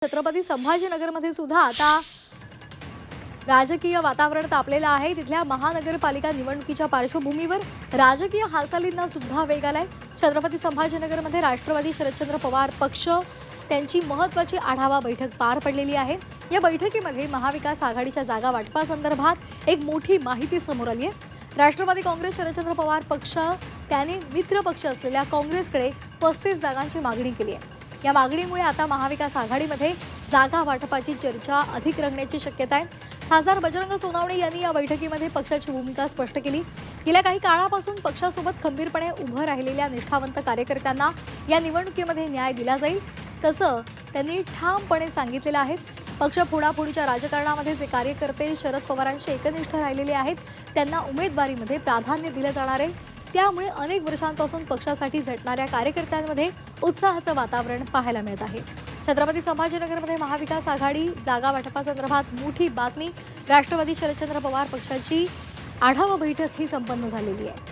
छत्रपती संभाजीनगरमध्ये सुद्धा आता राजकीय वातावरण तापलेलं आहे। तिथल्या महानगरपालिका निवडणुकीच्या पार्श्वभूमीवर राजकीय हालचालींना सुद्धा वेग आलाय। छत्रपती संभाजीनगरमध्ये राष्ट्रवादी शरदचंद्र पवार पक्ष त्यांची महत्त्वाची आढावा बैठक पार पडलेली आहे। या बैठकीमध्ये महाविकास आघाडीच्या जागा वाटपासंदर्भात एक मोठी माहिती समोर आली आहे। राष्ट्रवादी काँग्रेस शरदचंद्र पवार पक्ष त्याने मित्र पक्ष असलेल्या काँग्रेसकडे 35 जागांची मागणी केली आहे। या मागणीमुळे आता महाविकास आघाडीमध्ये जागा वाटपाची चर्चा अधिक रंगण्याची शक्यता आहे। खासदार बजरंग सोनवणे यांनी या बैठकीमध्ये पक्षाची भूमिका स्पष्ट केली। गेल्या काही काळापासून पक्षासोबत खंबीरपणे उभं राहिलेल्या निष्ठावंत कार्यकर्त्यांना या निवडणुकीमध्ये न्याय दिला जाईल, तसं त्यांनी ठामपणे सांगितलेलं आहे। पक्ष फोडाफोडीच्या राजकारणामध्ये जे कार्यकर्ते शरद पवारांशी एकनिष्ठ राहिलेले आहेत त्यांना उमेदवारीमध्ये प्राधान्य दिलं जाणार आहे। त्यामुळे अनेक वर्षांपासून पक्षासाठी झटणाऱ्या कार्यकर्त्यांमध्ये उत्साहाचं वातावरण पाहायला मिळत आहे। छत्रपती संभाजीनगरमध्ये महाविकास आघाडी जागा वाटपासंदर्भात मोठी बातमी। राष्ट्रवादी शरदचंद्र पवार पक्षाची आढावा बैठक ही संपन्न झालेली आहे।